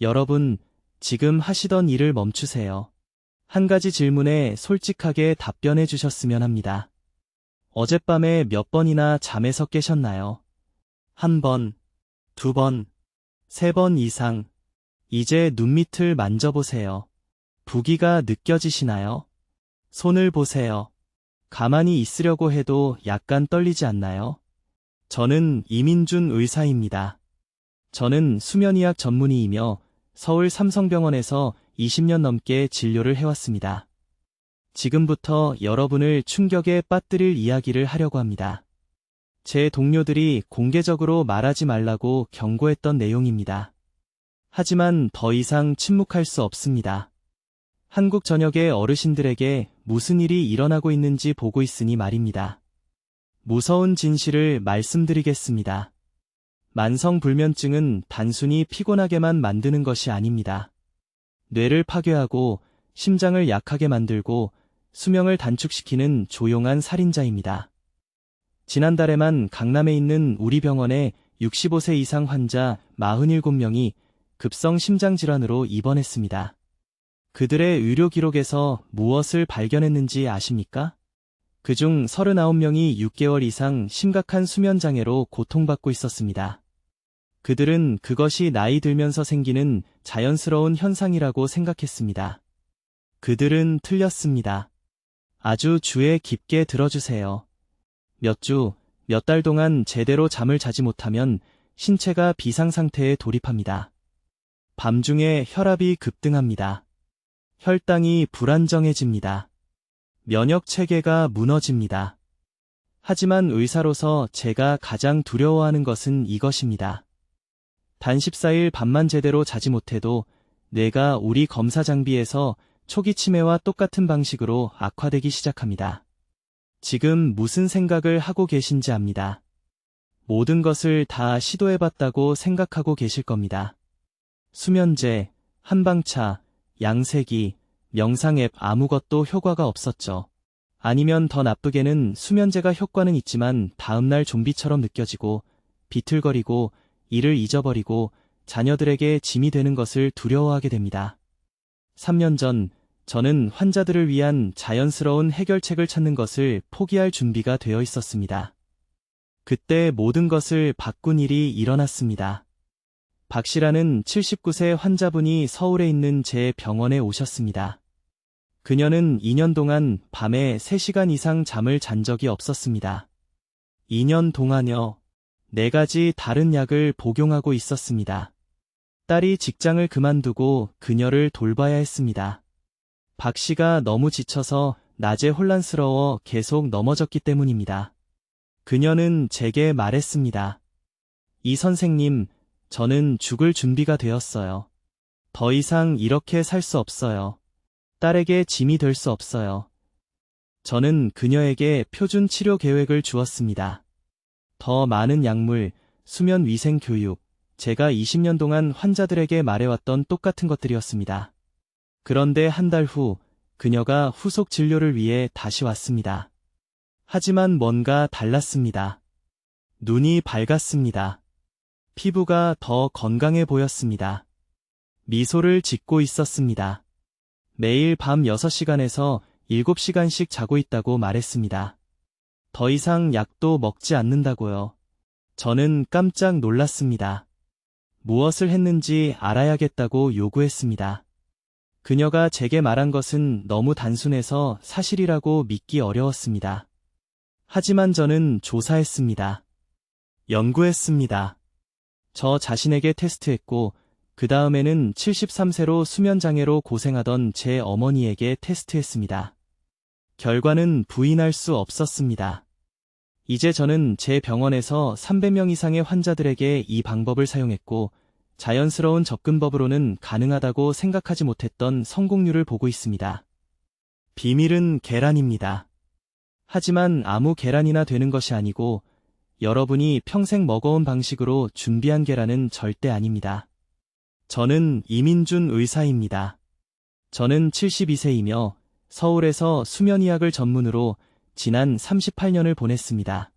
여러분, 지금 하시던 일을 멈추세요. 한 가지 질문에 솔직하게 답변해 주셨으면 합니다. 어젯밤에 몇 번이나 잠에서 깨셨나요? 한 번, 두 번, 세 번 이상. 이제 눈밑을 만져보세요. 부기가 느껴지시나요? 손을 보세요. 가만히 있으려고 해도 약간 떨리지 않나요? 저는 이민준 의사입니다. 저는 수면의학 전문의이며 서울 삼성병원에서 20년 넘게 진료를 해왔습니다. 지금부터 여러분을 충격에 빠뜨릴 이야기를 하려고 합니다. 제 동료들이 공개적으로 말하지 말라고 경고했던 내용입니다. 하지만 더 이상 침묵할 수 없습니다. 한국 전역의 어르신들에게 무슨 일이 일어나고 있는지 보고 있으니 말입니다. 무서운 진실을 말씀드리겠습니다. 만성불면증은 단순히 피곤하게만 만드는 것이 아닙니다. 뇌를 파괴하고 심장을 약하게 만들고 수명을 단축시키는 조용한 살인자입니다. 지난달에만 강남에 있는 우리 병원에 65세 이상 환자 47명이 급성 심장질환으로 입원했습니다. 그들의 의료 기록에서 무엇을 발견했는지 아십니까? 그중 39명이 6개월 이상 심각한 수면장애로 고통받고 있었습니다. 그들은 그것이 나이 들면서 생기는 자연스러운 현상이라고 생각했습니다. 그들은 틀렸습니다. 아주 주의 깊게 들어주세요. 몇 주, 몇 달 동안 제대로 잠을 자지 못하면 신체가 비상상태에 돌입합니다. 밤중에 혈압이 급등합니다. 혈당이 불안정해집니다. 면역 체계가 무너집니다. 하지만 의사로서 제가 가장 두려워하는 것은 이것입니다. 단 14일 밤만 제대로 자지 못해도 뇌가 우리 검사 장비에서 초기 치매와 똑같은 방식으로 악화되기 시작합니다. 지금 무슨 생각을 하고 계신지 압니다. 모든 것을 다 시도해봤다고 생각하고 계실 겁니다. 수면제, 한방차, 양세기, 명상 앱 아무것도 효과가 없었죠. 아니면 더 나쁘게는 수면제가 효과는 있지만 다음날 좀비처럼 느껴지고 비틀거리고 일을 잊어버리고 자녀들에게 짐이 되는 것을 두려워하게 됩니다. 3년 전 저는 환자들을 위한 자연스러운 해결책을 찾는 것을 포기할 준비가 되어 있었습니다. 그때 모든 것을 바꾼 일이 일어났습니다. 박 씨라는 79세 환자분이 서울에 있는 제 병원에 오셨습니다. 그녀는 2년 동안 밤에 3시간 이상 잠을 잔 적이 없었습니다. 2년 동안요. 4가지 다른 약을 복용하고 있었습니다. 딸이 직장을 그만두고 그녀를 돌봐야 했습니다. 박 씨가 너무 지쳐서 낮에 혼란스러워 계속 넘어졌기 때문입니다. 그녀는 제게 말했습니다. 이 선생님, 저는 죽을 준비가 되었어요. 더 이상 이렇게 살 수 없어요. 딸에게 짐이 될 수 없어요. 저는 그녀에게 표준 치료 계획을 주었습니다. 더 많은 약물, 수면 위생 교육, 제가 20년 동안 환자들에게 말해왔던 똑같은 것들이었습니다. 그런데 한 달 후, 그녀가 후속 진료를 위해 다시 왔습니다. 하지만 뭔가 달랐습니다. 눈이 밝았습니다. 피부가 더 건강해 보였습니다. 미소를 짓고 있었습니다. 매일 밤 6시간에서 7시간씩 자고 있다고 말했습니다. 더 이상 약도 먹지 않는다고요. 저는 깜짝 놀랐습니다. 무엇을 했는지 알아야겠다고 요구했습니다. 그녀가 제게 말한 것은 너무 단순해서 사실이라고 믿기 어려웠습니다. 하지만 저는 조사했습니다. 연구했습니다. 저 자신에게 테스트했고, 그 다음에는 73세로 수면장애로 고생하던 제 어머니에게 테스트했습니다. 결과는 부인할 수 없었습니다. 이제 저는 제 병원에서 300명 이상의 환자들에게 이 방법을 사용했고, 자연스러운 접근법으로는 가능하다고 생각하지 못했던 성공률을 보고 있습니다. 비밀은 계란입니다. 하지만 아무 계란이나 되는 것이 아니고, 여러분이 평생 먹어온 방식으로 준비한 계란은 절대 아닙니다. 저는 이민준 의사입니다. 저는 72세이며 서울에서 수면의학을 전문으로 지난 38년을 보냈습니다.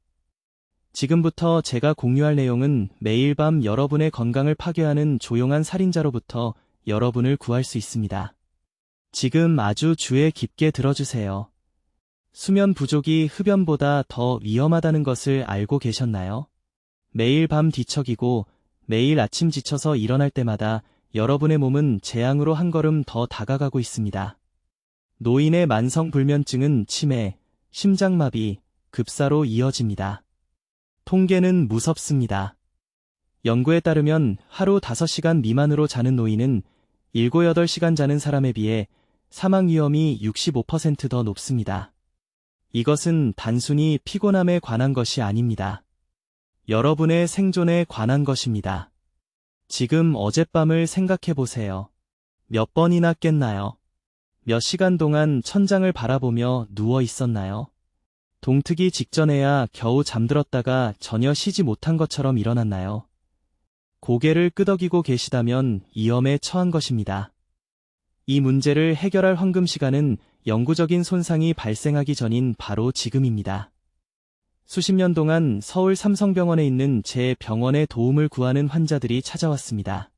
지금부터 제가 공유할 내용은 매일 밤 여러분의 건강을 파괴하는 조용한 살인자로부터 여러분을 구할 수 있습니다. 지금 아주 주의 깊게 들어주세요. 수면 부족이 흡연보다 더 위험하다는 것을 알고 계셨나요? 매일 밤 뒤척이고 매일 아침 지쳐서 일어날 때마다 여러분의 몸은 재앙으로 한 걸음 더 다가가고 있습니다. 노인의 만성불면증은 치매, 심장마비, 급사로 이어집니다. 통계는 무섭습니다. 연구에 따르면 하루 5시간 미만으로 자는 노인은 7, 8시간 자는 사람에 비해 사망 위험이 65% 더 높습니다. 이것은 단순히 피곤함에 관한 것이 아닙니다. 여러분의 생존에 관한 것입니다. 지금 어젯밤을 생각해 보세요. 몇 번이나 깼나요? 몇 시간 동안 천장을 바라보며 누워 있었나요? 동트기 직전에야 겨우 잠들었다가 전혀 쉬지 못한 것처럼 일어났나요? 고개를 끄덕이고 계시다면 위험에 처한 것입니다. 이 문제를 해결할 황금 시간은 영구적인 손상이 발생하기 전인 바로 지금입니다. 수십 년 동안 서울 삼성병원에 있는 제 병원의 도움을 구하는 환자들이 찾아왔습니다.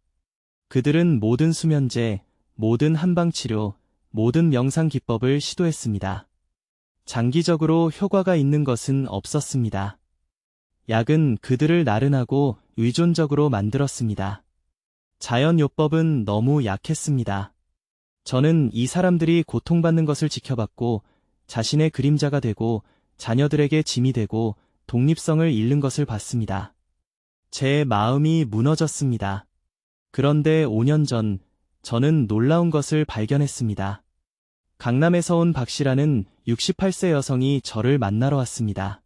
그들은 모든 수면제, 모든 한방치료, 모든 명상 기법을 시도했습니다. 장기적으로 효과가 있는 것은 없었습니다. 약은 그들을 나른하고 의존적으로 만들었습니다. 자연요법은 너무 약했습니다. 저는 이 사람들이 고통받는 것을 지켜봤고 자신의 그림자가 되고 자녀들에게 짐이 되고 독립성을 잃는 것을 봤습니다. 제 마음이 무너졌습니다. 그런데 5년 전 저는 놀라운 것을 발견했습니다. 강남에서 온 박씨라는 68세 여성이 저를 만나러 왔습니다.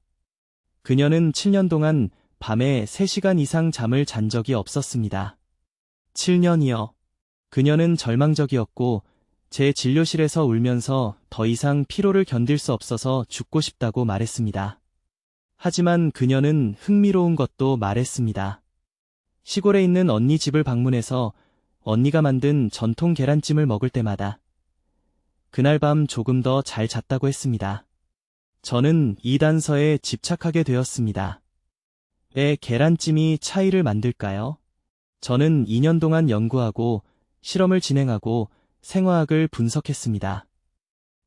그녀는 7년 동안 밤에 3시간 이상 잠을 잔 적이 없었습니다. 7년이요. 그녀는 절망적이었고 제 진료실에서 울면서 더 이상 피로를 견딜 수 없어서 죽고 싶다고 말했습니다. 하지만 그녀는 흥미로운 것도 말했습니다. 시골에 있는 언니 집을 방문해서 언니가 만든 전통 계란찜을 먹을 때마다 그날 밤 조금 더 잘 잤다고 했습니다. 저는 이 단서에 집착하게 되었습니다. 왜 계란찜이 차이를 만들까요? 저는 2년 동안 연구하고 실험을 진행하고 생화학을 분석했습니다.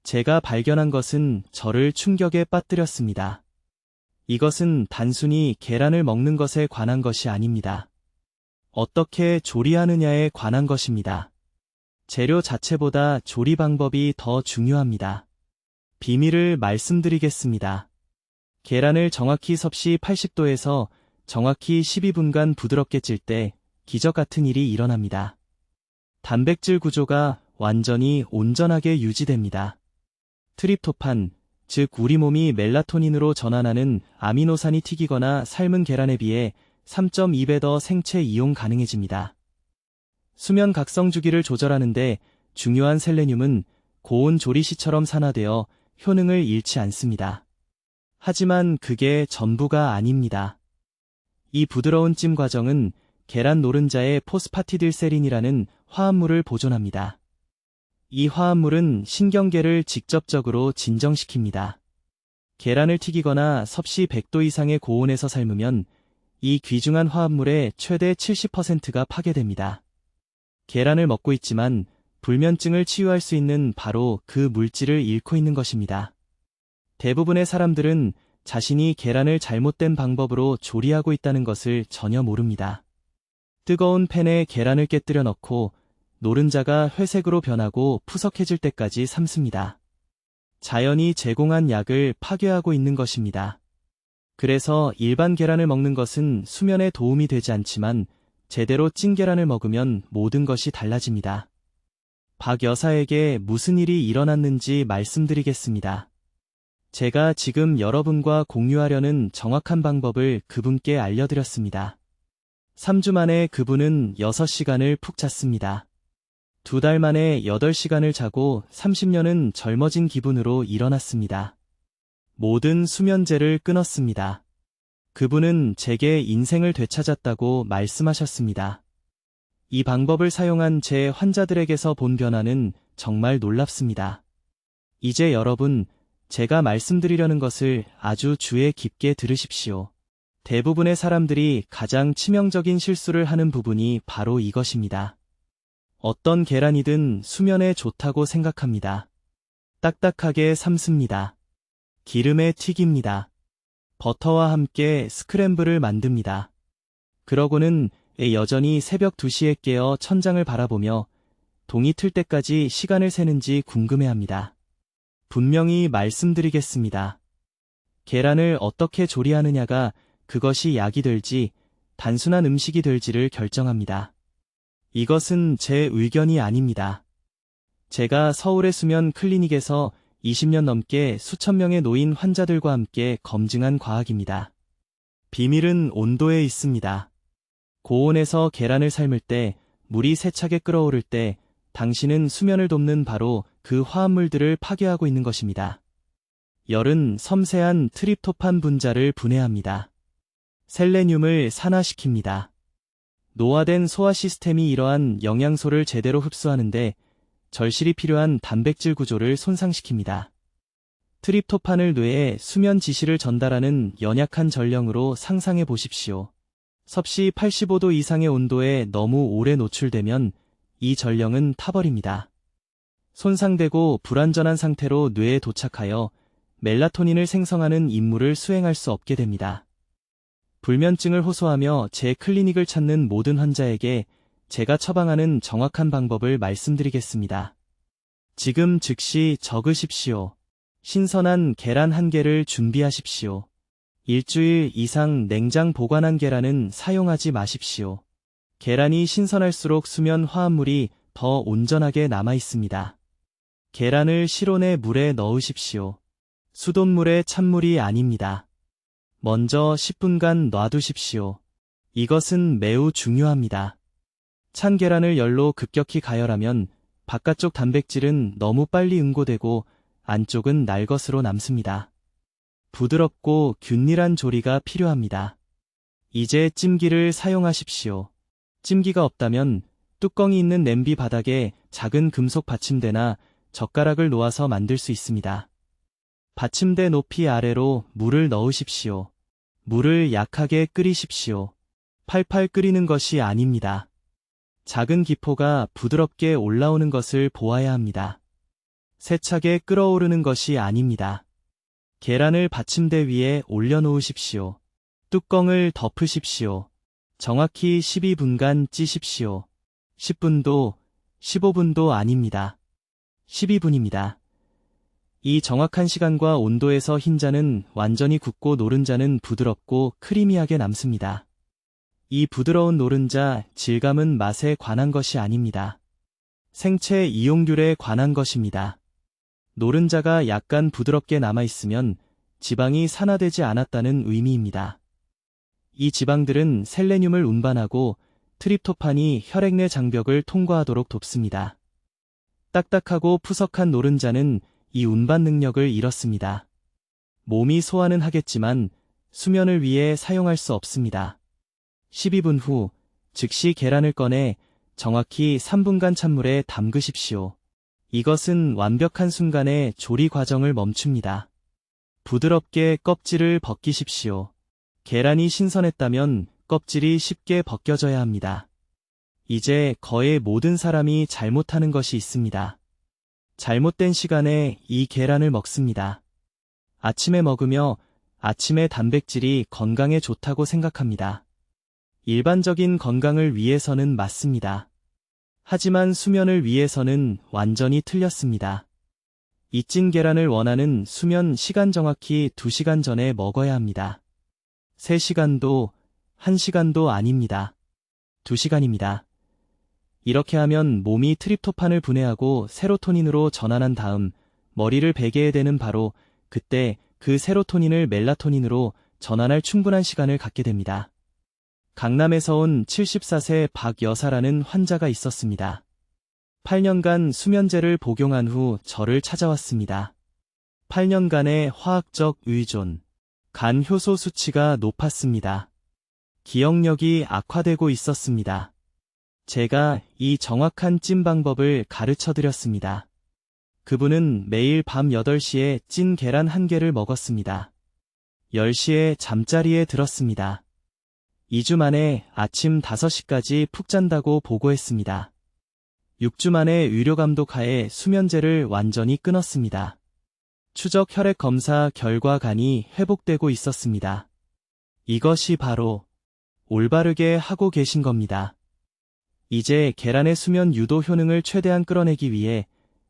제가 발견한 것은 저를 충격에 빠뜨렸습니다. 이것은 단순히 계란을 먹는 것에 관한 것이 아닙니다. 어떻게 조리하느냐에 관한 것입니다. 재료 자체보다 조리 방법이 더 중요합니다. 비밀을 말씀드리겠습니다. 계란을 정확히 섭씨 80도에서 정확히 12분간 부드럽게 찔 때 기적 같은 일이 일어납니다. 단백질 구조가 완전히 온전하게 유지됩니다. 트립토판, 즉 우리 몸이 멜라토닌으로 전환하는 아미노산이 튀기거나 삶은 계란에 비해 3.2배 더 생체 이용 가능해집니다. 수면 각성 주기를 조절하는데 중요한 셀레늄은 고온 조리시처럼 산화되어 효능을 잃지 않습니다. 하지만 그게 전부가 아닙니다. 이 부드러운 찜 과정은 계란 노른자의 포스파티딜세린이라는 화합물을 보존합니다. 이 화합물은 신경계를 직접적으로 진정시킵니다. 계란을 튀기거나 섭씨 100도 이상의 고온에서 삶으면 이 귀중한 화합물의 최대 70%가 파괴됩니다. 계란을 먹고 있지만 불면증을 치유할 수 있는 바로 그 물질을 잃고 있는 것입니다. 대부분의 사람들은 자신이 계란을 잘못된 방법으로 조리하고 있다는 것을 전혀 모릅니다. 뜨거운 팬에 계란을 깨뜨려 넣고 노른자가 회색으로 변하고 푸석해질 때까지 삶습니다. 자연이 제공한 약을 파괴하고 있는 것입니다. 그래서 일반 계란을 먹는 것은 수면에 도움이 되지 않지만 제대로 찐 계란을 먹으면 모든 것이 달라집니다. 박 여사에게 무슨 일이 일어났는지 말씀드리겠습니다. 제가 지금 여러분과 공유하려는 정확한 방법을 그분께 알려드렸습니다. 3주 만에 그분은 6시간을 푹 잤습니다. 2달 만에 8시간을 자고 30년은 젊어진 기분으로 일어났습니다. 모든 수면제를 끊었습니다. 그분은 제게 인생을 되찾았다고 말씀하셨습니다. 이 방법을 사용한 제 환자들에게서 본 변화는 정말 놀랍습니다. 이제 여러분, 제가 말씀드리려는 것을 아주 주의 깊게 들으십시오. 대부분의 사람들이 가장 치명적인 실수를 하는 부분이 바로 이것입니다. 어떤 계란이든 수면에 좋다고 생각합니다. 딱딱하게 삶습니다. 기름에 튀깁니다. 버터와 함께 스크램블을 만듭니다. 그러고는 여전히 새벽 2시에 깨어 천장을 바라보며 동이 틀 때까지 시간을 세는지 궁금해합니다. 분명히 말씀드리겠습니다. 계란을 어떻게 조리하느냐가 그것이 약이 될지 단순한 음식이 될지를 결정합니다. 이것은 제 의견이 아닙니다. 제가 서울의 수면 클리닉에서 20년 넘게 수천 명의 노인 환자들과 함께 검증한 과학입니다. 비밀은 온도에 있습니다. 고온에서 계란을 삶을 때, 물이 세차게 끓어오를 때 당신은 수면을 돕는 바로 그 화합물들을 파괴하고 있는 것입니다. 열은 섬세한 트립토판 분자를 분해합니다. 셀레늄을 산화시킵니다. 노화된 소화 시스템이 이러한 영양소를 제대로 흡수하는데 절실히 필요한 단백질 구조를 손상시킵니다. 트립토판을 뇌에 수면 지시를 전달하는 연약한 전령으로 상상해 보십시오. 섭씨 85도 이상의 온도에 너무 오래 노출되면 이 전령은 타버립니다. 손상되고 불완전한 상태로 뇌에 도착하여 멜라토닌을 생성하는 임무를 수행할 수 없게 됩니다. 불면증을 호소하며 제 클리닉을 찾는 모든 환자에게 제가 처방하는 정확한 방법을 말씀드리겠습니다. 지금 즉시 적으십시오. 신선한 계란 1개를 준비하십시오. 일주일 이상 냉장 보관한 계란은 사용하지 마십시오. 계란이 신선할수록 수면 화합물이 더 온전하게 남아 있습니다. 계란을 실온의 물에 넣으십시오. 수돗물에 찬물이 아닙니다. 먼저 10분간 놔두십시오. 이것은 매우 중요합니다. 찬 계란을 열로 급격히 가열하면 바깥쪽 단백질은 너무 빨리 응고되고 안쪽은 날 것으로 남습니다. 부드럽고 균일한 조리가 필요합니다. 이제 찜기를 사용하십시오. 찜기가 없다면 뚜껑이 있는 냄비 바닥에 작은 금속 받침대나 젓가락을 놓아서 만들 수 있습니다. 받침대 높이 아래로 물을 넣으십시오. 물을 약하게 끓이십시오. 팔팔 끓이는 것이 아닙니다. 작은 기포가 부드럽게 올라오는 것을 보아야 합니다. 세차게 끓어오르는 것이 아닙니다. 계란을 받침대 위에 올려놓으십시오. 뚜껑을 덮으십시오. 정확히 12분간 찌십시오. 10분도, 15분도 아닙니다. 12분입니다. 이 정확한 시간과 온도에서 흰자는 완전히 굳고 노른자는 부드럽고 크리미하게 남습니다. 이 부드러운 노른자 질감은 맛에 관한 것이 아닙니다. 생체 이용률에 관한 것입니다. 노른자가 약간 부드럽게 남아있으면 지방이 산화되지 않았다는 의미입니다. 이 지방들은 셀레늄을 운반하고 트립토판이 혈액 내 장벽을 통과하도록 돕습니다. 딱딱하고 푸석한 노른자는 이 운반 능력을 잃었습니다. 몸이 소화는 하겠지만 수면을 위해 사용할 수 없습니다. 12분 후 즉시 계란을 꺼내 정확히 3분간 찬물에 담그십시오. 이것은 완벽한 순간에 조리 과정을 멈춥니다. 부드럽게 껍질을 벗기십시오. 계란이 신선했다면 껍질이 쉽게 벗겨져야 합니다. 이제 거의 모든 사람이 잘못하는 것이 있습니다. 잘못된 시간에 이 계란을 먹습니다. 아침에 먹으며 아침의 단백질이 건강에 좋다고 생각합니다. 일반적인 건강을 위해서는 맞습니다. 하지만 수면을 위해서는 완전히 틀렸습니다. 이 찐 계란을 원하는 수면 시간 정확히 2시간 전에 먹어야 합니다. 3시간도 1시간도 아닙니다. 2시간입니다. 이렇게 하면 몸이 트립토판을 분해하고 세로토닌으로 전환한 다음 머리를 베개에 대는 바로 그때 그 세로토닌을 멜라토닌으로 전환할 충분한 시간을 갖게 됩니다. 강남에서 온 74세 박 여사라는 환자가 있었습니다. 8년간 수면제를 복용한 후 저를 찾아왔습니다. 8년간의 화학적 의존, 간 효소 수치가 높았습니다. 기억력이 악화되고 있었습니다. 제가 이 정확한 찜 방법을 가르쳐 드렸습니다. 그분은 매일 밤 8시에 찐 계란 1개를 먹었습니다. 10시에 잠자리에 들었습니다. 2주 만에 아침 5시까지 푹 잔다고 보고했습니다. 6주 만에 의료감독 하에 수면제를 완전히 끊었습니다. 추적 혈액 검사 결과 간이 회복되고 있었습니다. 이것이 바로 올바르게 하고 계신 겁니다. 이제 계란의 수면 유도 효능을 최대한 끌어내기 위해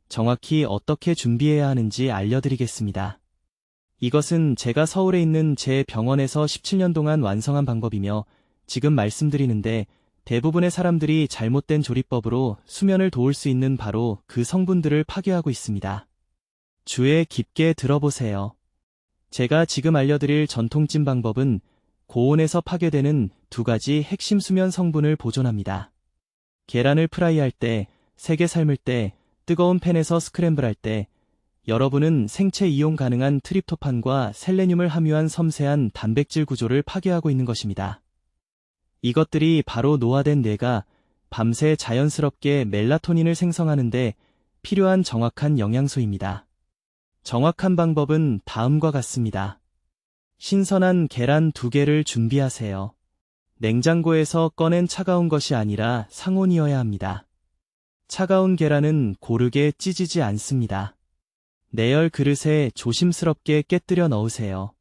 정확히 어떻게 준비해야 하는지 알려드리겠습니다. 이것은 제가 서울에 있는 제 병원에서 17년 동안 완성한 방법이며 지금 말씀드리는데 대부분의 사람들이 잘못된 조리법으로 수면을 도울 수 있는 바로 그 성분들을 파괴하고 있습니다. 주의 깊게 들어보세요. 제가 지금 알려드릴 전통찜 방법은 고온에서 파괴되는 2가지 핵심 수면 성분을 보존합니다. 계란을 프라이할 때, 세게 삶을 때, 뜨거운 팬에서 스크램블할 때, 여러분은 생체 이용 가능한 트립토판과 셀레늄을 함유한 섬세한 단백질 구조를 파괴하고 있는 것입니다. 이것들이 바로 노화된 뇌가 밤새 자연스럽게 멜라토닌을 생성하는데 필요한 정확한 영양소입니다. 정확한 방법은 다음과 같습니다. 신선한 계란 2개를 준비하세요. 냉장고에서 꺼낸 차가운 것이 아니라 상온이어야 합니다. 차가운 계란은 고르게 찢이지 않습니다. 내열 그릇에 조심스럽게 깨뜨려 넣으세요.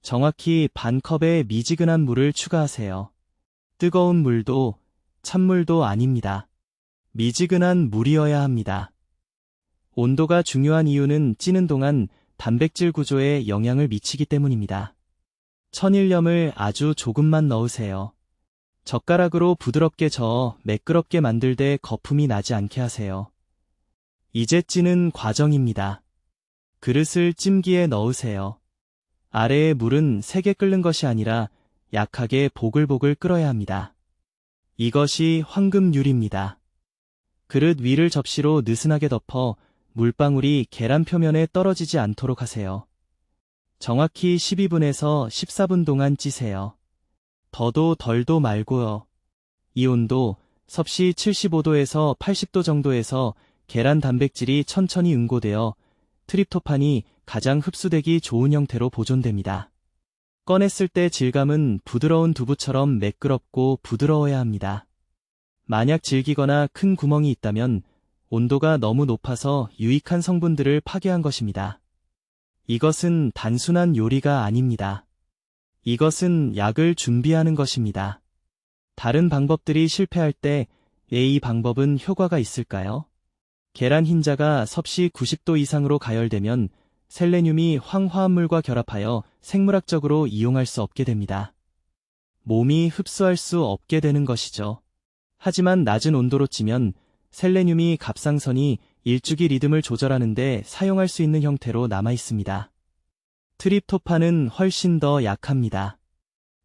정확히 반 컵의 미지근한 물을 추가하세요. 뜨거운 물도 찬물도 아닙니다. 미지근한 물이어야 합니다. 온도가 중요한 이유는 찌는 동안 단백질 구조에 영향을 미치기 때문입니다. 천일염을 아주 조금만 넣으세요. 젓가락으로 부드럽게 저어 매끄럽게 만들되 거품이 나지 않게 하세요. 이제 찌는 과정입니다. 그릇을 찜기에 넣으세요. 아래의 물은 세게 끓는 것이 아니라 약하게 보글보글 끓어야 합니다. 이것이 황금률입니다. 그릇 위를 접시로 느슨하게 덮어 물방울이 계란 표면에 떨어지지 않도록 하세요. 정확히 12분에서 14분 동안 찌세요. 더도 덜도 말고요. 이 온도 섭씨 75도에서 80도 정도에서 계란 단백질이 천천히 응고되어 트립토판이 가장 흡수되기 좋은 형태로 보존됩니다. 꺼냈을 때 질감은 부드러운 두부처럼 매끄럽고 부드러워야 합니다. 만약 질기거나 큰 구멍이 있다면 온도가 너무 높아서 유익한 성분들을 파괴한 것입니다. 이것은 단순한 요리가 아닙니다. 이것은 약을 준비하는 것입니다. 다른 방법들이 실패할 때 이 방법은 효과가 있을까요? 계란 흰자가 섭씨 90도 이상으로 가열되면 셀레늄이 황화합물과 결합하여 생물학적으로 이용할 수 없게 됩니다. 몸이 흡수할 수 없게 되는 것이죠. 하지만 낮은 온도로 찌면 셀레늄이 갑상선이 일주기 리듬을 조절하는 데 사용할 수 있는 형태로 남아 있습니다. 트립토판은 훨씬 더 약합니다.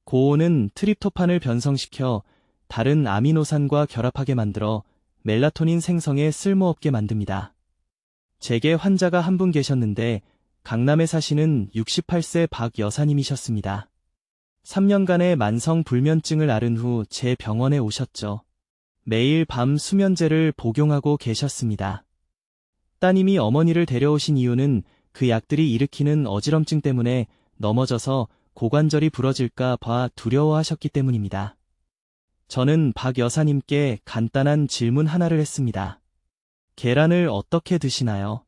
고온은 트립토판을 변성시켜 다른 아미노산과 결합하게 만들어 멜라토닌 생성에 쓸모없게 만듭니다. 제게 환자가 한 분 계셨는데 강남에 사시는 68세 박 여사님이셨습니다. 3년간의 만성 불면증을 앓은 후 제 병원에 오셨죠. 매일 밤 수면제를 복용하고 계셨습니다. 따님이 어머니를 데려오신 이유는 그 약들이 일으키는 어지럼증 때문에 넘어져서 고관절이 부러질까 봐 두려워하셨기 때문입니다. 저는 박 여사님께 간단한 질문 하나를 했습니다. 계란을 어떻게 드시나요?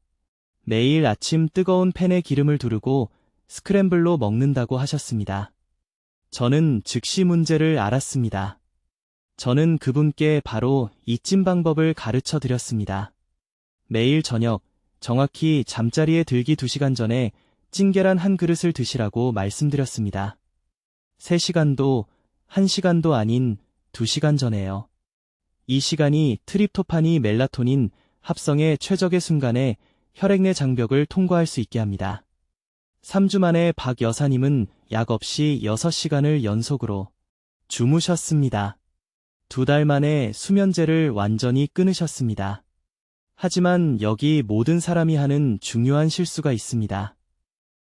매일 아침 뜨거운 팬에 기름을 두르고 스크램블로 먹는다고 하셨습니다. 저는 즉시 문제를 알았습니다. 저는 그분께 바로 이 찜 방법을 가르쳐 드렸습니다. 매일 저녁, 정확히 잠자리에 들기 2시간 전에 찐 계란 한 그릇을 드시라고 말씀드렸습니다. 3시간도, 1시간도 아닌 2시간 전에요. 이 시간이 트립토판이 멜라토닌 합성의 최적의 순간에 혈액 내 장벽을 통과할 수 있게 합니다. 3주 만에 박 여사님은 약 없이 6시간을 연속으로 주무셨습니다. 2달 만에 수면제를 완전히 끊으셨습니다. 하지만 여기 모든 사람이 하는 중요한 실수가 있습니다.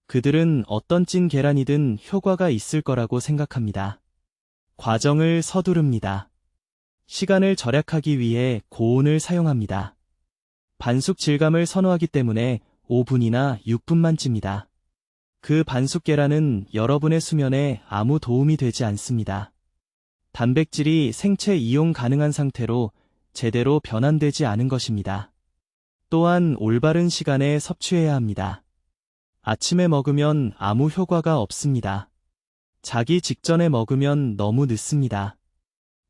그들은 어떤 찐 계란이든 효과가 있을 거라고 생각합니다. 과정을 서두릅니다. 시간을 절약하기 위해 고온을 사용합니다. 반숙 질감을 선호하기 때문에 5분이나 6분만 찝니다. 그 반숙 계란은 여러분의 수면에 아무 도움이 되지 않습니다. 단백질이 생체 이용 가능한 상태로 제대로 변환되지 않은 것입니다. 또한 올바른 시간에 섭취해야 합니다. 아침에 먹으면 아무 효과가 없습니다. 자기 직전에 먹으면 너무 늦습니다.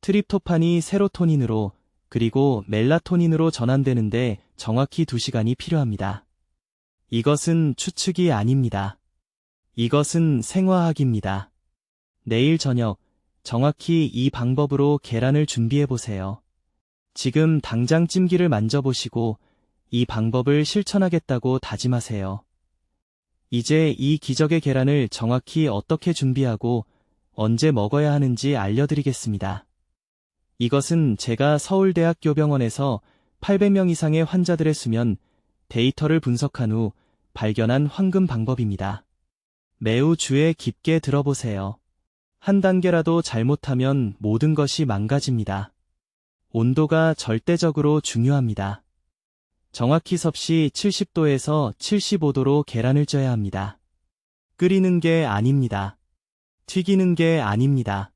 트립토판이 세로토닌으로 그리고 멜라토닌으로 전환되는데 정확히 2시간이 필요합니다. 이것은 추측이 아닙니다. 이것은 생화학입니다. 내일 저녁 정확히 이 방법으로 계란을 준비해 보세요. 지금 당장 찜기를 만져보시고 이 방법을 실천하겠다고 다짐하세요. 이제 이 기적의 계란을 정확히 어떻게 준비하고 언제 먹어야 하는지 알려드리겠습니다. 이것은 제가 서울대학교병원에서 800명 이상의 환자들의 수면 데이터를 분석한 후 발견한 황금 방법입니다. 매우 주의 깊게 들어보세요. 한 단계라도 잘못하면 모든 것이 망가집니다. 온도가 절대적으로 중요합니다. 정확히 섭씨 70도에서 75도로 계란을 쪄야 합니다. 끓이는 게 아닙니다. 튀기는 게 아닙니다.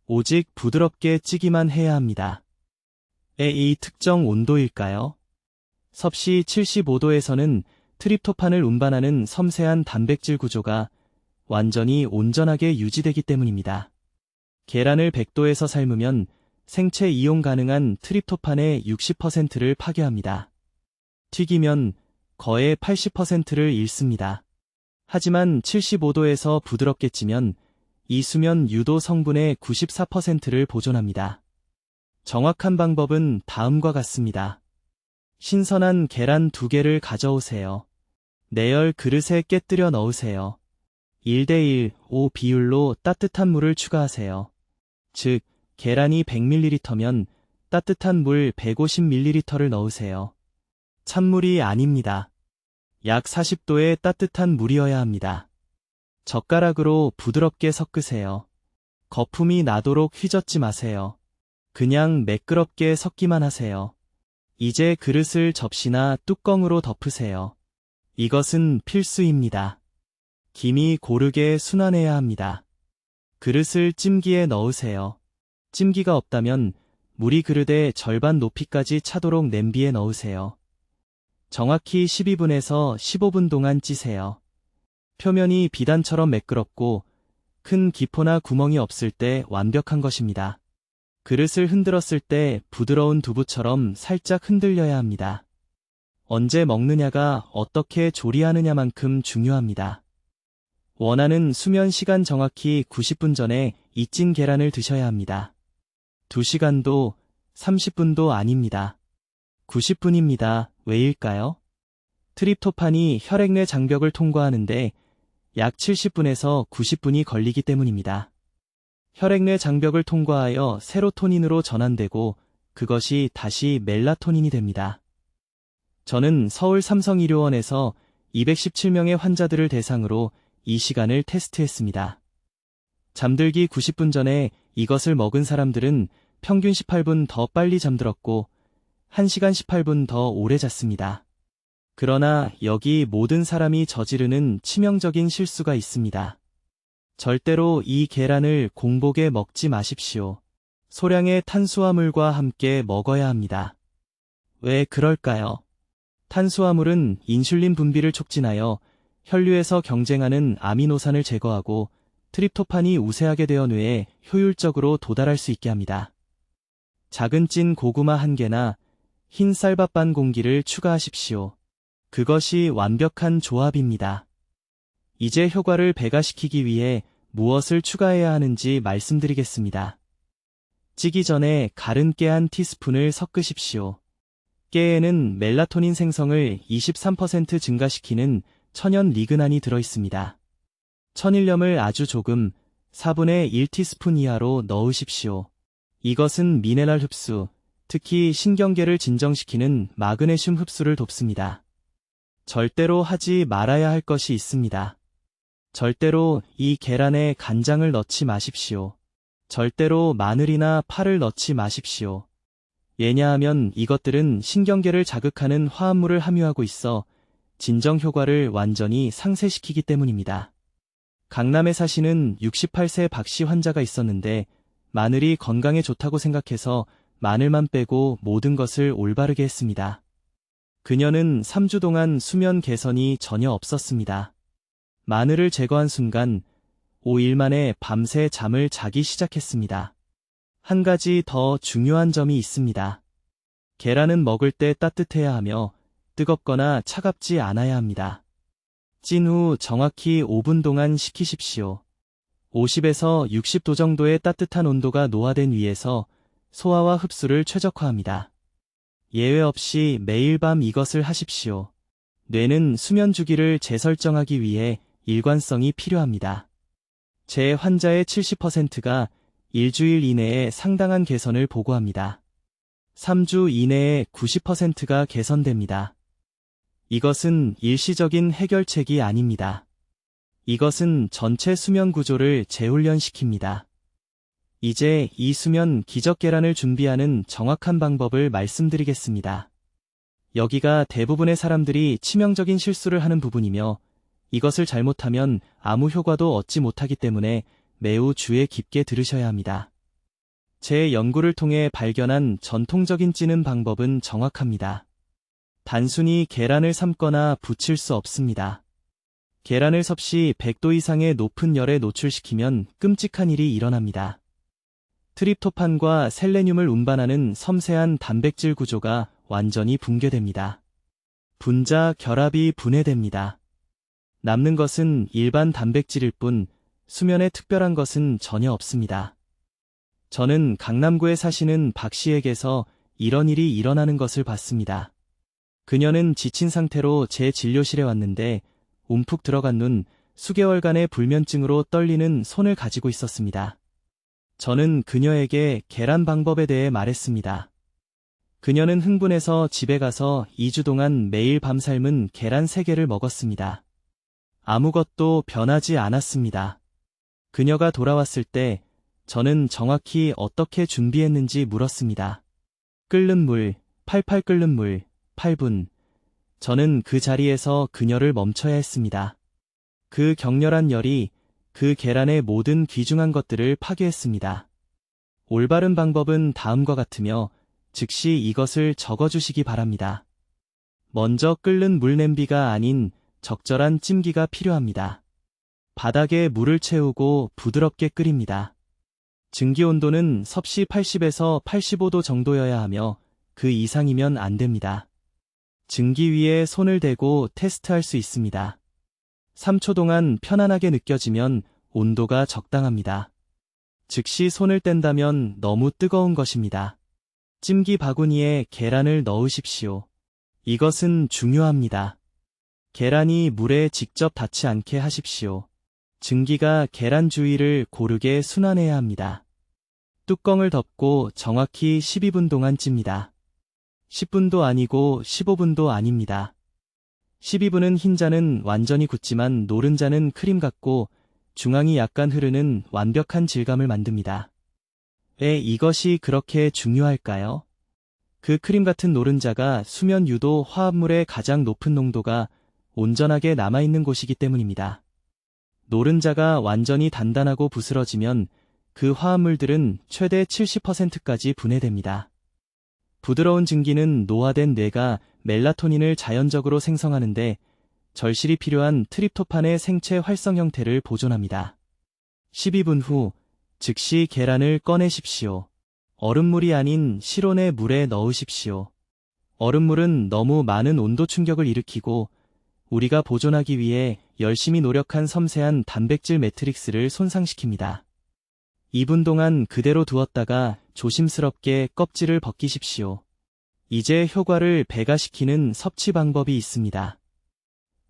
오직 부드럽게 찌기만 해야 합니다. 이 특정 온도일까요? 섭씨 75도에서는 트립토판을 운반하는 섬세한 단백질 구조가 완전히 온전하게 유지되기 때문입니다. 계란을 100도에서 삶으면 생체 이용 가능한 트립토판의 60%를 파괴합니다. 튀기면 거의 80%를 잃습니다. 하지만 75도에서 부드럽게 찌면 이 수면 유도 성분의 94%를 보존합니다. 정확한 방법은 다음과 같습니다. 신선한 계란 2개를 가져오세요. 내열 그릇에 깨뜨려 넣으세요. 1대1, 5 비율로 따뜻한 물을 추가하세요. 즉, 계란이 100ml면 따뜻한 물 150ml를 넣으세요. 찬물이 아닙니다. 약 40도의 따뜻한 물이어야 합니다. 젓가락으로 부드럽게 섞으세요. 거품이 나도록 휘젓지 마세요. 그냥 매끄럽게 섞기만 하세요. 이제 그릇을 접시나 뚜껑으로 덮으세요. 이것은 필수입니다. 김이 고르게 순환해야 합니다. 그릇을 찜기에 넣으세요. 찜기가 없다면 물이 그릇의 절반 높이까지 차도록 냄비에 넣으세요. 정확히 12분에서 15분 동안 찌세요. 표면이 비단처럼 매끄럽고 큰 기포나 구멍이 없을 때 완벽한 것입니다. 그릇을 흔들었을 때 부드러운 두부처럼 살짝 흔들려야 합니다. 언제 먹느냐가 어떻게 조리하느냐만큼 중요합니다. 원하는 수면 시간 정확히 90분 전에 이 찐 계란을 드셔야 합니다. 2시간도 30분도 아닙니다. 90분입니다. 왜일까요? 트립토판이 혈액 내 장벽을 통과하는데 약 70분에서 90분이 걸리기 때문입니다. 혈액 내 장벽을 통과하여 세로토닌으로 전환되고 그것이 다시 멜라토닌이 됩니다. 저는 서울 삼성의료원에서 217명의 환자들을 대상으로 이 시간을 테스트했습니다. 잠들기 90분 전에 이것을 먹은 사람들은 평균 18분 더 빨리 잠들었고 1시간 18분 더 오래 잤습니다. 그러나 여기 모든 사람이 저지르는 치명적인 실수가 있습니다. 절대로 이 계란을 공복에 먹지 마십시오. 소량의 탄수화물과 함께 먹어야 합니다. 왜 그럴까요? 탄수화물은 인슐린 분비를 촉진하여 혈류에서 경쟁하는 아미노산을 제거하고 트립토판이 우세하게 되어 뇌에 효율적으로 도달할 수 있게 합니다. 작은 찐 고구마 1개나 흰 쌀밥 반 공기를 추가하십시오. 그것이 완벽한 조합입니다. 이제 효과를 배가시키기 위해 무엇을 추가해야 하는지 말씀드리겠습니다. 찌기 전에 갈은 깨 한 티스푼을 섞으십시오. 깨에는 멜라토닌 생성을 23% 증가시키는 천연 리그난이 들어있습니다. 천일염을 아주 조금 4분의 1티스푼 이하로 넣으십시오. 이것은 미네랄 흡수, 특히 신경계를 진정시키는 마그네슘 흡수를 돕습니다. 절대로 하지 말아야 할 것이 있습니다. 절대로 이 계란에 간장을 넣지 마십시오. 절대로 마늘이나 파를 넣지 마십시오. 왜냐하면 이것들은 신경계를 자극하는 화합물을 함유하고 있어 진정 효과를 완전히 상쇄시키기 때문입니다. 강남에 사시는 68세 박씨 환자가 있었는데 마늘이 건강에 좋다고 생각해서 마늘만 빼고 모든 것을 올바르게 했습니다. 그녀는 3주 동안 수면 개선이 전혀 없었습니다. 마늘을 제거한 순간 5일 만에 밤새 잠을 자기 시작했습니다. 한 가지 더 중요한 점이 있습니다. 계란은 먹을 때 따뜻해야 하며 뜨겁거나 차갑지 않아야 합니다. 찐 후 정확히 5분 동안 식히십시오. 50에서 60도 정도의 따뜻한 온도가 노화된 위에서 소화와 흡수를 최적화합니다. 예외 없이 매일 밤 이것을 하십시오. 뇌는 수면 주기를 재설정하기 위해 일관성이 필요합니다. 제 환자의 70%가 일주일 이내에 상당한 개선을 보고합니다. 3주 이내에 90%가 개선됩니다. 이것은 일시적인 해결책이 아닙니다. 이것은 전체 수면 구조를 재훈련시킵니다. 이제 이 수면 기적 계란을 준비하는 정확한 방법을 말씀드리겠습니다. 여기가 대부분의 사람들이 치명적인 실수를 하는 부분이며 이것을 잘못하면 아무 효과도 얻지 못하기 때문에 매우 주의 깊게 들으셔야 합니다. 제 연구를 통해 발견한 전통적인 찌는 방법은 정확합니다. 단순히 계란을 삶거나 부칠 수 없습니다. 계란을 섭씨 100도 이상의 높은 열에 노출시키면 끔찍한 일이 일어납니다. 트립토판과 셀레늄을 운반하는 섬세한 단백질 구조가 완전히 붕괴됩니다. 분자 결합이 분해됩니다. 남는 것은 일반 단백질일 뿐 수면에 특별한 것은 전혀 없습니다. 저는 강남구에 사시는 박 씨에게서 이런 일이 일어나는 것을 봤습니다. 그녀는 지친 상태로 제 진료실에 왔는데 움푹 들어간 눈, 수개월간의 불면증으로 떨리는 손을 가지고 있었습니다. 저는 그녀에게 계란 방법에 대해 말했습니다. 그녀는 흥분해서 집에 가서 2주 동안 매일 밤 삶은 계란 3개를 먹었습니다. 아무것도 변하지 않았습니다. 그녀가 돌아왔을 때 저는 정확히 어떻게 준비했는지 물었습니다. 끓는 물, 팔팔 끓는 물, 8분. 저는 그 자리에서 그녀를 멈춰야 했습니다. 그 격렬한 열이 그 계란의 모든 귀중한 것들을 파괴했습니다. 올바른 방법은 다음과 같으며 즉시 이것을 적어주시기 바랍니다. 먼저 끓는 물 냄비가 아닌 적절한 찜기가 필요합니다. 바닥에 물을 채우고 부드럽게 끓입니다. 증기 온도는 섭씨 80에서 85도 정도여야 하며 그 이상이면 안 됩니다. 증기 위에 손을 대고 테스트할 수 있습니다. 3초 동안 편안하게 느껴지면 온도가 적당합니다. 즉시 손을 뗀다면 너무 뜨거운 것입니다. 찜기 바구니에 계란을 넣으십시오. 이것은 중요합니다. 계란이 물에 직접 닿지 않게 하십시오. 증기가 계란 주위를 고르게 순환해야 합니다. 뚜껑을 덮고 정확히 12분 동안 찝니다. 10분도 아니고 15분도 아닙니다. 12분은 흰자는 완전히 굳지만 노른자는 크림 같고 중앙이 약간 흐르는 완벽한 질감을 만듭니다. 왜 이것이 그렇게 중요할까요? 그 크림 같은 노른자가 수면 유도 화합물의 가장 높은 농도가 온전하게 남아있는 곳이기 때문입니다. 노른자가 완전히 단단하고 부스러지면 그 화합물들은 최대 70%까지 분해됩니다. 부드러운 증기는 노화된 뇌가 멜라토닌을 자연적으로 생성하는데 절실히 필요한 트립토판의 생체 활성 형태를 보존합니다. 12분 후 즉시 계란을 꺼내십시오. 얼음물이 아닌 실온의 물에 넣으십시오. 얼음물은 너무 많은 온도 충격을 일으키고 우리가 보존하기 위해 열심히 노력한 섬세한 단백질 매트릭스를 손상시킵니다. 2분 동안 그대로 두었다가 조심스럽게 껍질을 벗기십시오. 이제 효과를 배가시키는 섭취 방법이 있습니다.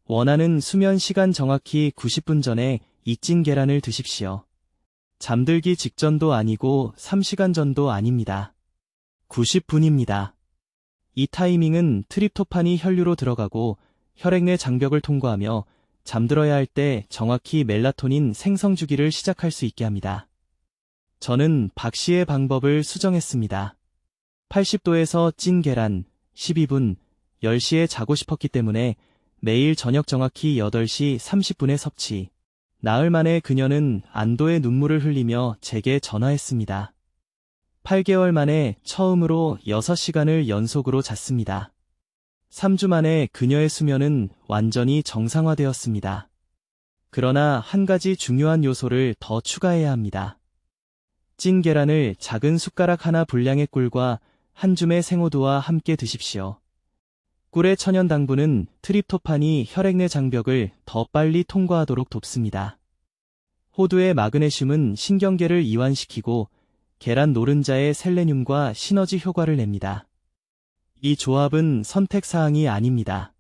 원하는 수면 시간 정확히 90분 전에 이 찐 계란을 드십시오. 잠들기 직전도 아니고 3시간 전도 아닙니다. 90분입니다. 이 타이밍은 트립토판이 혈류로 들어가고 혈액 내 장벽을 통과하며 잠들어야 할 때 정확히 멜라토닌 생성 주기를 시작할 수 있게 합니다. 저는 박 씨의 방법을 수정했습니다. 80도에서 찐 계란 12분, 10시에 자고 싶었기 때문에 매일 저녁 정확히 8시 30분에 섭취. 나흘 만에 그녀는 안도의 눈물을 흘리며 제게 전화했습니다. 8개월 만에 처음으로 6시간을 연속으로 잤습니다. 3주 만에 그녀의 수면은 완전히 정상화되었습니다. 그러나 한 가지 중요한 요소를 더 추가해야 합니다. 찐 계란을 작은 숟가락 하나 분량의 꿀과 한 줌의 생호두와 함께 드십시오. 꿀의 천연 당분은 트립토판이 혈액 내 장벽을 더 빨리 통과하도록 돕습니다. 호두의 마그네슘은 신경계를 이완시키고 계란 노른자의 셀레늄과 시너지 효과를 냅니다. 이 조합은 선택사항이 아닙니다.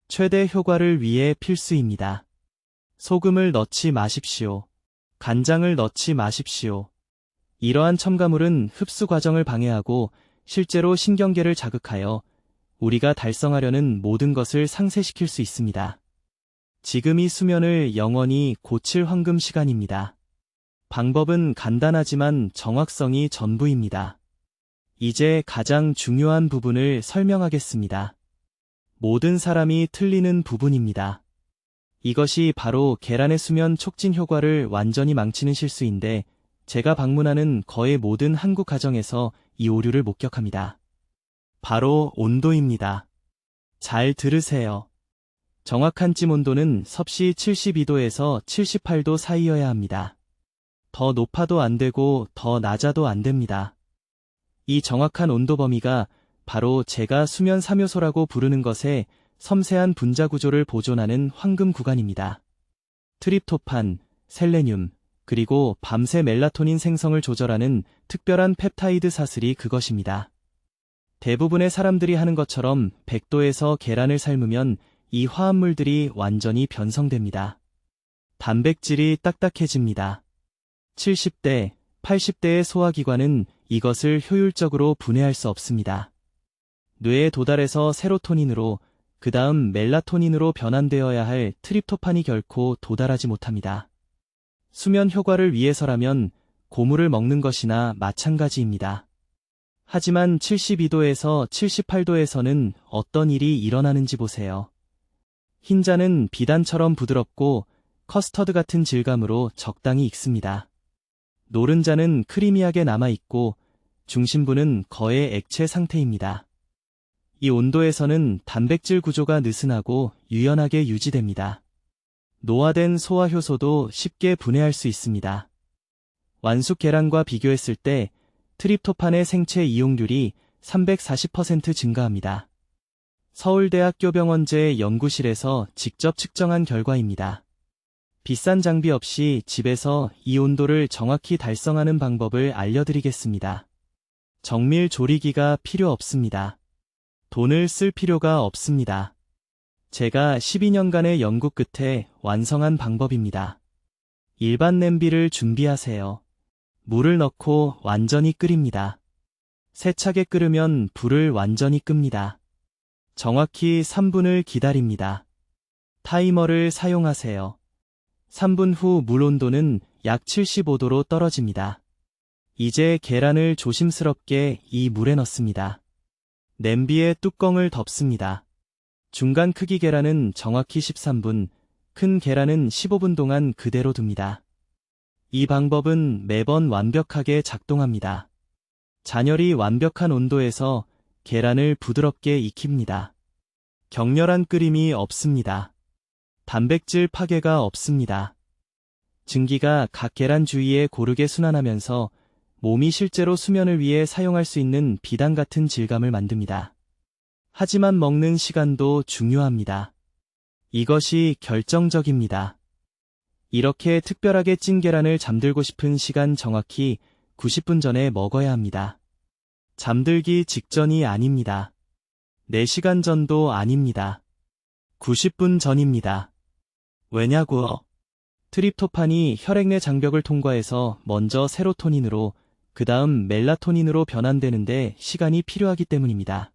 최대 효과를 위해 필수입니다. 소금을 넣지 마십시오. 간장을 넣지 마십시오. 이러한 첨가물은 흡수 과정을 방해하고 실제로 신경계를 자극하여 우리가 달성하려는 모든 것을 상쇄시킬 수 있습니다. 지금 이 수면을 영원히 고칠 황금 시간입니다. 방법은 간단하지만 정확성이 전부입니다. 이제 가장 중요한 부분을 설명하겠습니다. 모든 사람이 틀리는 부분입니다. 이것이 바로 계란의 수면 촉진 효과를 완전히 망치는 실수인데 제가 방문하는 거의 모든 한국 가정에서 이 오류를 목격합니다. 바로 온도입니다. 잘 들으세요. 정확한 찜 온도는 섭씨 72도에서 78도 사이여야 합니다. 더 높아도 안 되고 더 낮아도 안 됩니다. 이 정확한 온도 범위가 바로 제가 수면 3요소라고 부르는 것의 섬세한 분자 구조를 보존하는 황금 구간입니다. 트립토판, 셀레늄, 그리고 밤새 멜라토닌 생성을 조절하는 특별한 펩타이드 사슬이 그것입니다. 대부분의 사람들이 하는 것처럼 100도에서 계란을 삶으면 이 화합물들이 완전히 변성됩니다. 단백질이 딱딱해집니다. 70대, 80대의 소화기관은 이것을 효율적으로 분해할 수 없습니다. 뇌에 도달해서 세로토닌으로 그 다음 멜라토닌으로 변환되어야 할 트립토판이 결코 도달하지 못합니다. 수면 효과를 위해서라면 고물을 먹는 것이나 마찬가지입니다. 하지만 72도에서 78도에서는 어떤 일이 일어나는지 보세요. 흰자는 비단처럼 부드럽고 커스터드 같은 질감으로 적당히 익습니다. 노른자는 크리미하게 남아있고 중심부는 거의 액체 상태입니다. 이 온도에서는 단백질 구조가 느슨하고 유연하게 유지됩니다. 노화된 소화효소도 쉽게 분해할 수 있습니다. 완숙 계란과 비교했을 때 트립토판의 생체 이용률이 340% 증가합니다. 서울대학교병원제 연구실에서 직접 측정한 결과입니다. 비싼 장비 없이 집에서 이 온도를 정확히 달성하는 방법을 알려드리겠습니다. 정밀 조리기가 필요 없습니다. 돈을 쓸 필요가 없습니다. 제가 12년간의 연구 끝에 완성한 방법입니다. 일반 냄비를 준비하세요. 물을 넣고 완전히 끓입니다. 세차게 끓으면 불을 완전히 끕니다. 정확히 3분을 기다립니다. 타이머를 사용하세요. 3분 후 물 온도는 약 75도로 떨어집니다. 이제 계란을 조심스럽게 이 물에 넣습니다. 냄비의 뚜껑을 덮습니다. 중간 크기 계란은 정확히 13분, 큰 계란은 15분 동안 그대로 둡니다. 이 방법은 매번 완벽하게 작동합니다. 잔열이 완벽한 온도에서 계란을 부드럽게 익힙니다. 격렬한 끓임이 없습니다. 단백질 파괴가 없습니다. 증기가 각 계란 주위에 고르게 순환하면서 몸이 실제로 수면을 위해 사용할 수 있는 비단 같은 질감을 만듭니다. 하지만 먹는 시간도 중요합니다. 이것이 결정적입니다. 이렇게 특별하게 찐 계란을 잠들고 싶은 시간 정확히 90분 전에 먹어야 합니다. 잠들기 직전이 아닙니다. 4시간 전도 아닙니다. 90분 전입니다. 왜냐고요? 트립토판이 혈액 내 장벽을 통과해서 먼저 세로토닌으로 그 다음 멜라토닌으로 변환되는데 시간이 필요하기 때문입니다.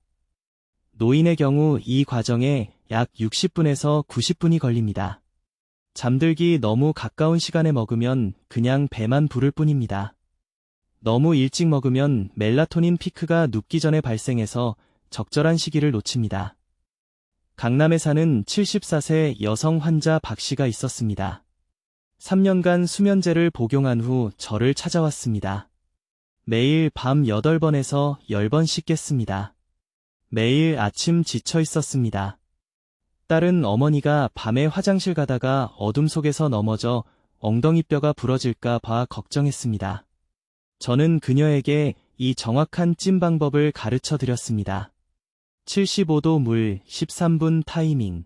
노인의 경우 이 과정에 약 60분에서 90분이 걸립니다. 잠들기 너무 가까운 시간에 먹으면 그냥 배만 부를 뿐입니다. 너무 일찍 먹으면 멜라토닌 피크가 눕기 전에 발생해서 적절한 시기를 놓칩니다. 강남에 사는 74세 여성 환자 박 씨가 있었습니다. 3년간 수면제를 복용한 후 저를 찾아왔습니다. 매일 밤 8번에서 10번씩 깼습니다. 매일 아침 지쳐 있었습니다. 딸은 어머니가 밤에 화장실 가다가 어둠 속에서 넘어져 엉덩이뼈가 부러질까 봐 걱정했습니다. 저는 그녀에게 이 정확한 찜 방법을 가르쳐 드렸습니다. 75도 물 13분 타이밍.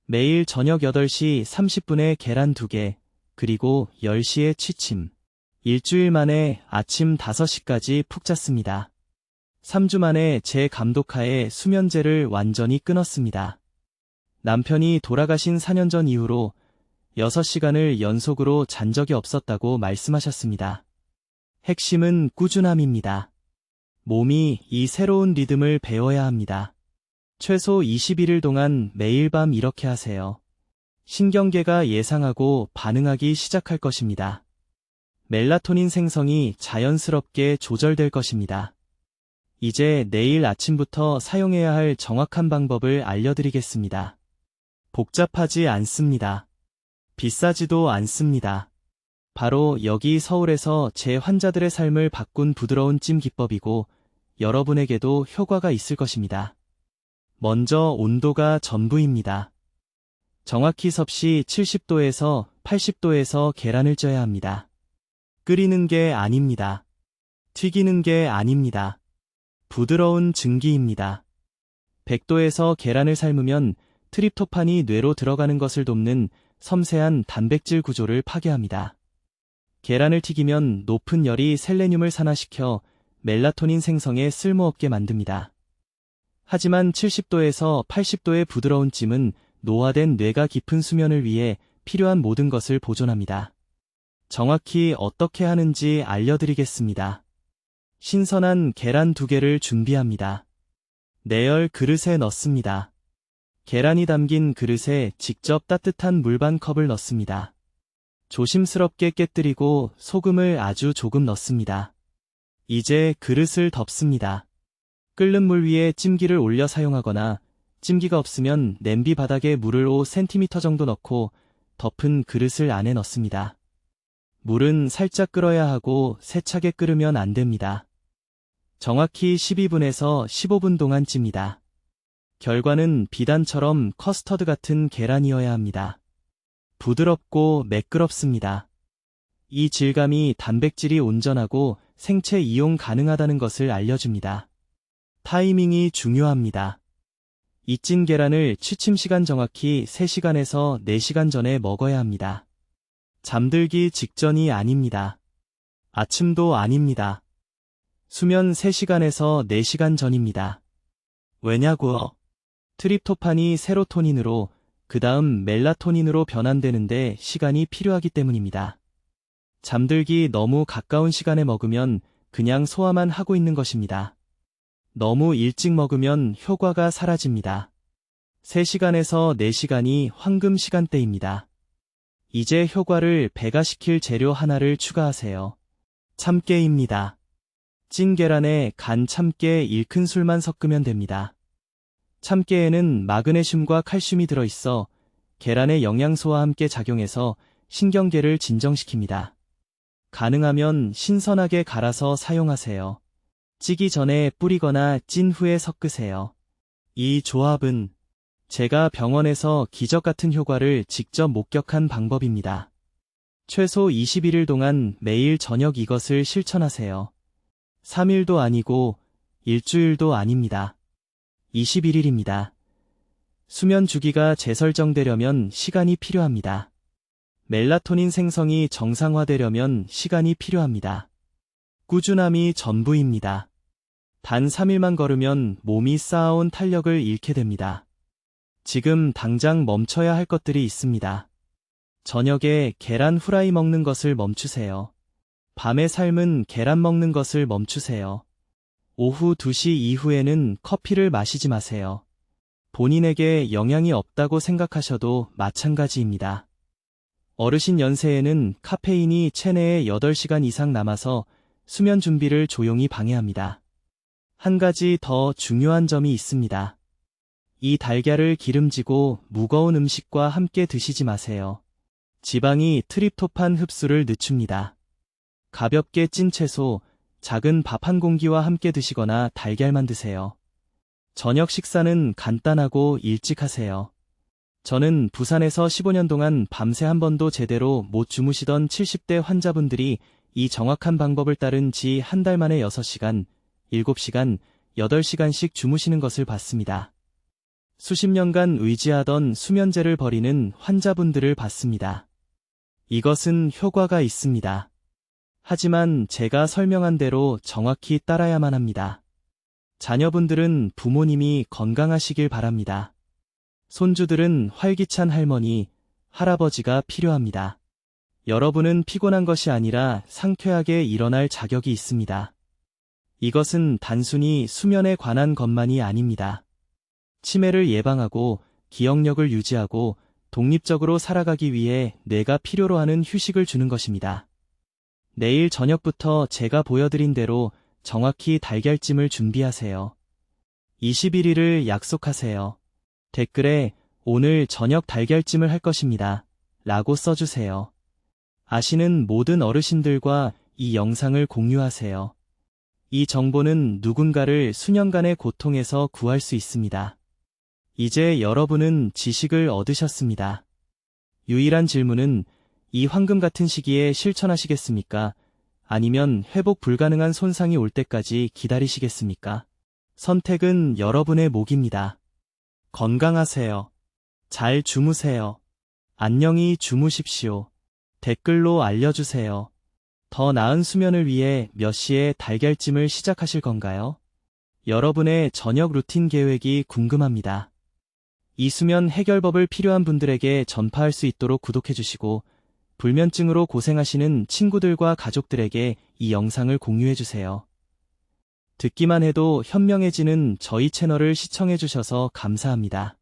매일 저녁 8시 30분에 계란 2개, 그리고 10시에 취침. 일주일 만에 아침 5시까지 푹 잤습니다. 3주 만에 제 감독하에 수면제를 완전히 끊었습니다. 남편이 돌아가신 4년 전 이후로 6시간을 연속으로 잔 적이 없었다고 말씀하셨습니다. 핵심은 꾸준함입니다. 몸이 이 새로운 리듬을 배워야 합니다. 최소 21일 동안 매일 밤 이렇게 하세요. 신경계가 예상하고 반응하기 시작할 것입니다. 멜라토닌 생성이 자연스럽게 조절될 것입니다. 이제 내일 아침부터 사용해야 할 정확한 방법을 알려드리겠습니다. 복잡하지 않습니다. 비싸지도 않습니다. 바로 여기 서울에서 제 환자들의 삶을 바꾼 부드러운 찜 기법이고 여러분에게도 효과가 있을 것입니다. 먼저 온도가 전부입니다. 정확히 섭씨 70도에서 80도에서 계란을 쪄야 합니다. 끓이는 게 아닙니다. 튀기는 게 아닙니다. 부드러운 증기입니다. 100도에서 계란을 삶으면 트립토판이 뇌로 들어가는 것을 돕는 섬세한 단백질 구조를 파괴합니다. 계란을 튀기면 높은 열이 셀레늄을 산화시켜 멜라토닌 생성에 쓸모없게 만듭니다. 하지만 70도에서 80도의 부드러운 찜은 노화된 뇌가 깊은 수면을 위해 필요한 모든 것을 보존합니다. 정확히 어떻게 하는지 알려드리겠습니다. 신선한 계란 2개를 준비합니다. 내열 그릇에 넣습니다. 계란이 담긴 그릇에 직접 따뜻한 물 반 컵을 넣습니다. 조심스럽게 깨뜨리고 소금을 아주 조금 넣습니다. 이제 그릇을 덮습니다. 끓는 물 위에 찜기를 올려 사용하거나 찜기가 없으면 냄비 바닥에 물을 5cm 정도 넣고 덮은 그릇을 안에 넣습니다. 물은 살짝 끓어야 하고 세차게 끓으면 안 됩니다. 정확히 12분에서 15분 동안 찝니다. 결과는 비단처럼 커스터드 같은 계란이어야 합니다. 부드럽고 매끄럽습니다. 이 질감이 단백질이 온전하고 생체 이용 가능하다는 것을 알려줍니다. 타이밍이 중요합니다. 이 찐 계란을 취침 시간 정확히 3시간에서 4시간 전에 먹어야 합니다. 잠들기 직전이 아닙니다. 아침도 아닙니다. 수면 3시간에서 4시간 전입니다. 왜냐고요? 트립토판이 세로토닌으로 그 다음 멜라토닌으로 변환되는데 시간이 필요하기 때문입니다. 잠들기 너무 가까운 시간에 먹으면 그냥 소화만 하고 있는 것입니다. 너무 일찍 먹으면 효과가 사라집니다. 3시간에서 4시간이 황금 시간대입니다. 이제 효과를 배가시킬 재료 하나를 추가하세요. 참깨입니다. 찐 계란에 간 참깨 1큰술만 섞으면 됩니다. 참깨에는 마그네슘과 칼슘이 들어있어 계란의 영양소와 함께 작용해서 신경계를 진정시킵니다. 가능하면 신선하게 갈아서 사용하세요. 찌기 전에 뿌리거나 찐 후에 섞으세요. 이 조합은 제가 병원에서 기적 같은 효과를 직접 목격한 방법입니다. 최소 21일 동안 매일 저녁 이것을 실천하세요. 3일도 아니고 일주일도 아닙니다. 21일입니다. 수면 주기가 재설정되려면 시간이 필요합니다. 멜라토닌 생성이 정상화되려면 시간이 필요합니다. 꾸준함이 전부입니다. 단 3일만 걸으면 몸이 쌓아온 탄력을 잃게 됩니다. 지금 당장 멈춰야 할 것들이 있습니다. 저녁에 계란 후라이 먹는 것을 멈추세요. 밤에 삶은 계란 먹는 것을 멈추세요. 오후 2시 이후에는 커피를 마시지 마세요. 본인에게 영향이 없다고 생각하셔도 마찬가지입니다. 어르신 연세에는 카페인이 체내에 8시간 이상 남아서 수면 준비를 조용히 방해합니다. 한 가지 더 중요한 점이 있습니다. 이 달걀을 기름지고 무거운 음식과 함께 드시지 마세요. 지방이 트립토판 흡수를 늦춥니다. 가볍게 찐 채소, 작은 밥 한 공기와 함께 드시거나 달걀만 드세요. 저녁 식사는 간단하고 일찍 하세요. 저는 부산에서 15년 동안 밤새 한 번도 제대로 못 주무시던 70대 환자분들이 이 정확한 방법을 따른 지 한 달 만에 6시간, 7시간, 8시간씩 주무시는 것을 봤습니다. 수십 년간 의지하던 수면제를 버리는 환자분들을 봤습니다. 이것은 효과가 있습니다. 하지만 제가 설명한 대로 정확히 따라야만 합니다. 자녀분들은 부모님이 건강하시길 바랍니다. 손주들은 활기찬 할머니, 할아버지가 필요합니다. 여러분은 피곤한 것이 아니라 상쾌하게 일어날 자격이 있습니다. 이것은 단순히 수면에 관한 것만이 아닙니다. 치매를 예방하고 기억력을 유지하고 독립적으로 살아가기 위해 뇌가 필요로 하는 휴식을 주는 것입니다. 내일 저녁부터 제가 보여드린 대로 정확히 달걀찜을 준비하세요. 21일을 약속하세요. 댓글에 오늘 저녁 달걀찜을 할 것입니다. 라고 써주세요. 아시는 모든 어르신들과 이 영상을 공유하세요. 이 정보는 누군가를 수년간의 고통에서 구할 수 있습니다. 이제 여러분은 지식을 얻으셨습니다. 유일한 질문은 이 황금 같은 시기에 실천하시겠습니까? 아니면 회복 불가능한 손상이 올 때까지 기다리시겠습니까? 선택은 여러분의 몫입니다. 건강하세요. 잘 주무세요. 안녕히 주무십시오. 댓글로 알려주세요. 더 나은 수면을 위해 몇 시에 달걀찜을 시작하실 건가요? 여러분의 저녁 루틴 계획이 궁금합니다. 이 수면 해결법을 필요한 분들에게 전파할 수 있도록 구독해주시고 불면증으로 고생하시는 친구들과 가족들에게 이 영상을 공유해주세요. 듣기만 해도 현명해지는 저희 채널을 시청해주셔서 감사합니다.